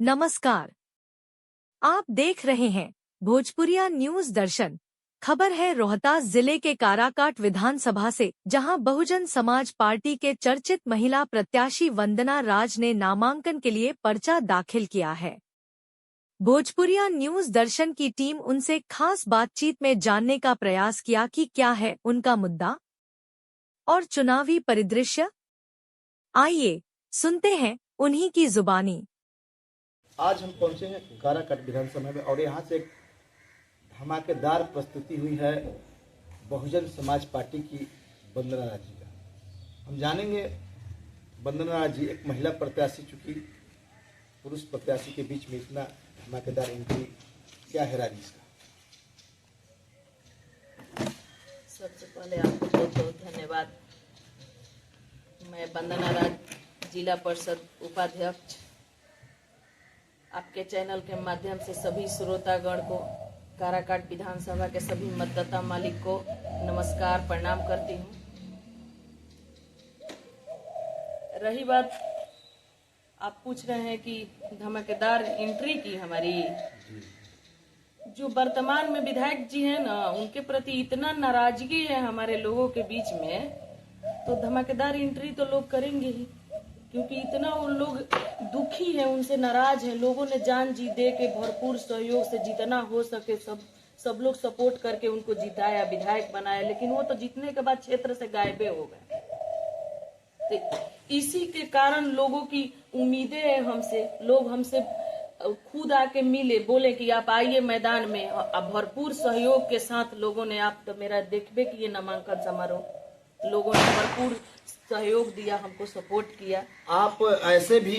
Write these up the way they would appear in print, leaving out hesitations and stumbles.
नमस्कार। आप देख रहे हैं भोजपुरिया न्यूज दर्शन। खबर है रोहतास जिले के काराकाट विधानसभा से, जहां बहुजन समाज पार्टी के चर्चित महिला प्रत्याशी वंदना राज ने नामांकन के लिए पर्चा दाखिल किया है। भोजपुरिया न्यूज दर्शन की टीम उनसे खास बातचीत में जानने का प्रयास किया कि क्या है उनका मुद्दा और चुनावी परिदृश्य। आइए सुनते हैं उन्हीं की जुबानी। आज हम पहुंचे हैं काराकाट विधानसभा में और यहाँ से एक धमाकेदार प्रस्तुति हुई है बहुजन समाज पार्टी की वंदना राज जी का। हम जानेंगे वंदना राज जी एक महिला प्रत्याशी, चूंकि पुरुष प्रत्याशी के बीच में इतना धमाकेदार एंट्री क्या है राज इसका। सबसे पहले आपको बहुत बहुत धन्यवाद। मैं वंदना राज, जिला परिषद उपाध्यक्ष, आपके चैनल के माध्यम से सभी श्रोतागण को, काराकाट विधानसभा के सभी मतदाता मालिक को नमस्कार प्रणाम करती हूँ। रही बात, आप पूछ रहे हैं कि धमाकेदार एंट्री की हमारी, जो वर्तमान में विधायक जी हैं ना, उनके प्रति इतना नाराजगी है हमारे लोगों के बीच में, तो धमाकेदार एंट्री तो लोग करेंगे ही, क्योंकि इतना वो लोग दुखी है, उनसे नाराज है। लोगों ने जान जी दे के भरपूर सहयोग से जितना हो सके सब लोग सपोर्ट करके उनको जिताया, विधायक बनाया, लेकिन वो तो जीतने के बाद क्षेत्र से गायब हो गए। तो इसी के कारण लोगों की उम्मीदें है हमसे, लोग हमसे खुद आके मिले, बोले कि आप आइए मैदान में। अब भरपूर सहयोग के साथ लोगों ने, आप तो मेरा देखबे कि ये नामांकन समारोह, लोगों ने भरपूर सहयोग दिया, हमको सपोर्ट किया। आप ऐसे भी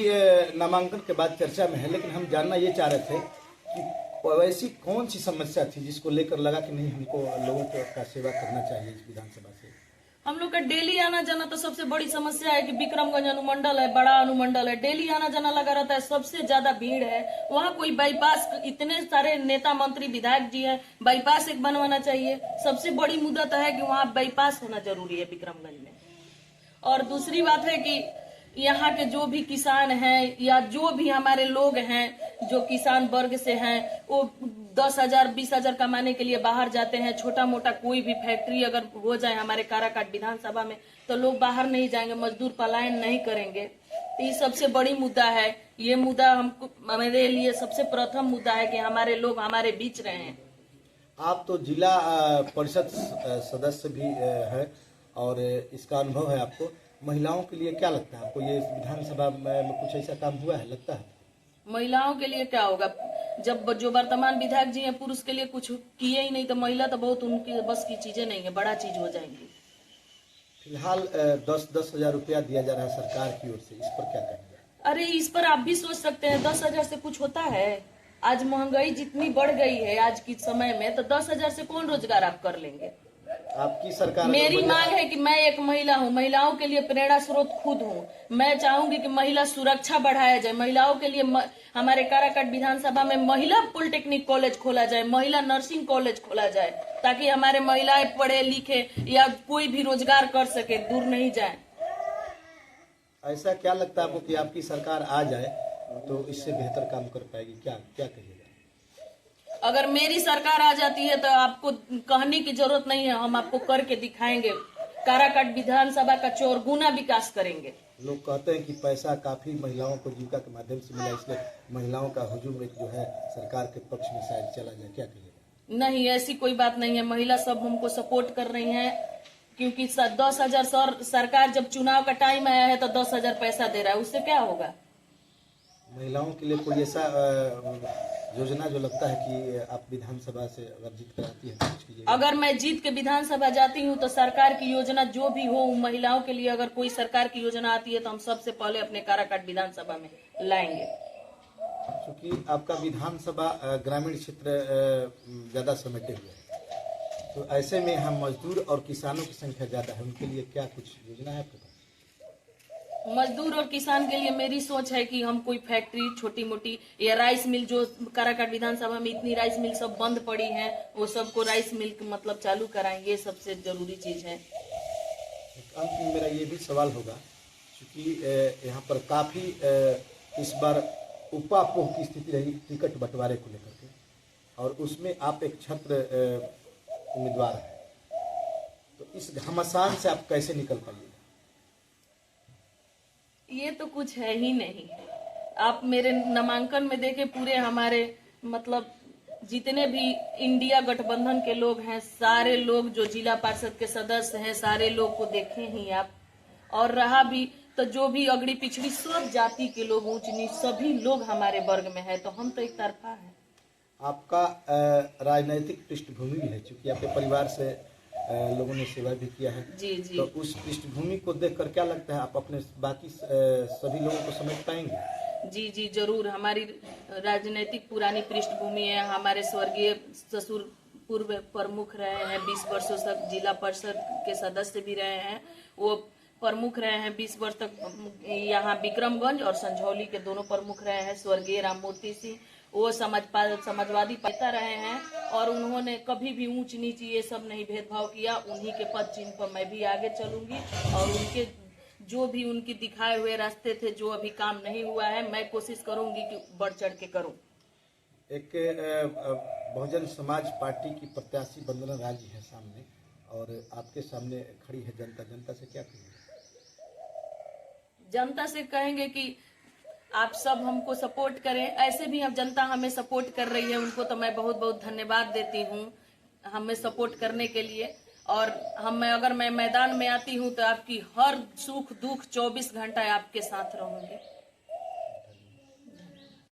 नामांकन के बाद चर्चा में है, लेकिन हम जानना ये चाह रहे थे कि वैसी कौन सी समस्या थी जिसको लेकर लगा कि नहीं, हमको लोगों का सेवा करना चाहिए इस विधानसभा से। हम लोग का डेली आना जाना तो सबसे बड़ी समस्या है कि विक्रमगंज अनुमंडल है, बड़ा अनुमंडल है, डेली आना जाना लगा रहता है, सबसे ज्यादा भीड़ है वहाँ। कोई बाईपास, इतने सारे नेता मंत्री विधायक जी हैं, बाईपास एक बनवाना चाहिए। सबसे बड़ी मुद्दा तो है कि वहाँ बाईपास होना जरूरी है विक्रमगंज में। और दूसरी बात है कि यहाँ के जो भी किसान हैं या जो भी हमारे लोग हैं जो किसान वर्ग से हैं, वो 10,000 20,000 कमाने के लिए बाहर जाते हैं। छोटा मोटा कोई भी फैक्ट्री अगर हो जाए हमारे काराकाट विधानसभा में तो लोग बाहर नहीं जाएंगे, मजदूर पलायन नहीं करेंगे। तो ये सबसे बड़ी मुद्दा है। ये मुद्दा हमको, मेरे लिए सबसे प्रथम मुद्दा है कि हमारे लोग हमारे बीच रहे हैं। आप तो जिला परिषद सदस्य भी है और इसका अनुभव है आपको। महिलाओं के लिए क्या लगता है आपको, ये विधानसभा में कुछ ऐसा काम हुआ है लगता है? महिलाओं के लिए क्या होगा, जब जो वर्तमान विधायक जी हैं पुरुष के लिए कुछ किए ही नहीं, तो महिला तो बहुत उनकी बस की चीजें नहीं है, बड़ा चीज हो जाएंगी। फिलहाल 10-10 हजार रुपया दिया जा रहा है सरकार की ओर से, इस पर क्या कहेंगे? अरे इस पर आप भी सोच सकते हैं, 10,000 से कुछ होता है? आज महंगाई जितनी बढ़ गई है आज के समय में, तो 10,000 से कौन रोजगार आप कर लेंगे? आपकी सरकार, मेरी मांग है कि मैं एक महिला हूँ, महिलाओं के लिए प्रेरणा स्रोत खुद हूँ। मैं चाहूंगी कि महिला सुरक्षा बढ़ाया जाए। महिलाओं के लिए हमारे काराकाट विधानसभा में महिला पॉलिटेक्निक कॉलेज खोला जाए, महिला नर्सिंग कॉलेज खोला जाए, ताकि हमारे महिलाएं पढ़े लिखे या कोई भी रोजगार कर सके, दूर नहीं जाए। ऐसा क्या लगता है आपको कि आपकी सरकार आ जाए तो इससे बेहतर काम कर पाएगी? क्या क्या कहिएगा? अगर मेरी सरकार आ जाती है तो आपको कहने की जरूरत नहीं है, हम आपको करके दिखाएंगे। काराकाट विधानसभा का 4 गुना विकास करेंगे। लोग कहते हैं कि पैसा काफी महिलाओं को जीविका के माध्यम से मिला, इसलिए महिलाओं का हुजूम एक जो है सरकार के पक्ष में शायद चला जाए, क्या कहिएगा? नहीं, ऐसी कोई बात नहीं है। महिला सब हमको सपोर्ट कर रही हैं, क्योंकि 10,000 सरकार जब चुनाव का टाइम आया है तो 10,000 पैसा दे रहा है, उससे क्या होगा? महिलाओं के लिए कोई ऐसा योजना जो लगता है कि आप विधानसभा से अगर जीत कर आती है तो कुछ कीजिएगा? अगर मैं जीत के विधानसभा जाती हूँ तो सरकार की योजना जो भी हो महिलाओं के लिए, अगर कोई सरकार की योजना आती है तो हम सबसे पहले अपने काराकाट विधानसभा में लाएंगे। क्योंकि आपका विधानसभा ग्रामीण क्षेत्र ज्यादा समेटे हुए है, तो ऐसे में हम मजदूर और किसानों की संख्या ज्यादा है, उनके लिए क्या कुछ योजना है आपके पास? मजदूर और किसान के लिए मेरी सोच है कि हम कोई फैक्ट्री छोटी मोटी या राइस मिल, जो काराकाट विधानसभा में इतनी राइस मिल सब बंद पड़ी हैं, वो सबको राइस मिल मतलब चालू कराएंगे। सबसे जरूरी चीज है। अंत में मेरा ये भी सवाल होगा, क्योंकि यहाँ पर काफी इस बार उपापोह की स्थिति रही टिकट बंटवारे को लेकर के, और उसमें आप एक छत्र उम्मीदवार हैं, तो इस घमासान से आप कैसे निकल पाइएगा? ये तो कुछ है ही नहीं। आप मेरे नामांकन में देखे पूरे हमारे मतलब जितने भी इंडिया गठबंधन के लोग हैं, सारे लोग जो जिला पार्षद के सदस्य हैं, सारे लोग को देखे ही आप। और रहा भी तो जो भी अगड़ी पिछड़ी सब जाति के लोग, ऊंच नीच सभी लोग हमारे वर्ग में है, तो हम तो एक तरफा है। आपका राजनीतिक पृष्ठभूमि भी है, क्योंकि आपके परिवार से लोगों ने सेवा भी किया है। जी जी। तो उस पृष्ठभूमि को देखकर क्या लगता है, आप अपने बाकी सभी लोगों को समझ पाएंगे? जी जी जरूर। हमारी राजनीतिक पुरानी पृष्ठभूमि है। हमारे स्वर्गीय ससुर पूर्व प्रमुख रहे हैं, 20 वर्षों तक जिला परिषद के सदस्य भी रहे हैं। वो प्रमुख रहे हैं 20 वर्ष तक। यहाँ विक्रमगंज और संझौली के दोनों प्रमुख रहे हैं स्वर्गीय राममूर्ति सिंह। वो समाजवादी पार्टी रहे हैं, और उन्होंने कभी भी ऊंच नीच ये सब नहीं भेदभाव किया। उन्हीं के पद चिन्ह पर मैं भी आगे चलूंगी, और उनके जो भी उनकी दिखाए हुए रास्ते थे, जो अभी काम नहीं हुआ है, मैं कोशिश करूंगी कि बढ़ चढ़ के करूं। एक बहुजन समाज पार्टी की प्रत्याशी वंदना राज है सामने, और आपके सामने खड़ी है जनता। जनता से क्या कहेंगे? जनता से कहेंगे कि आप सब हमको सपोर्ट करें। ऐसे भी हम जनता हमें सपोर्ट कर रही है, उनको तो मैं बहुत बहुत धन्यवाद देती हूँ हमें सपोर्ट करने के लिए। और अगर मैं मैदान में आती हूँ तो आपकी हर सुख दुख 24 घंटा आपके साथ रहूंगी।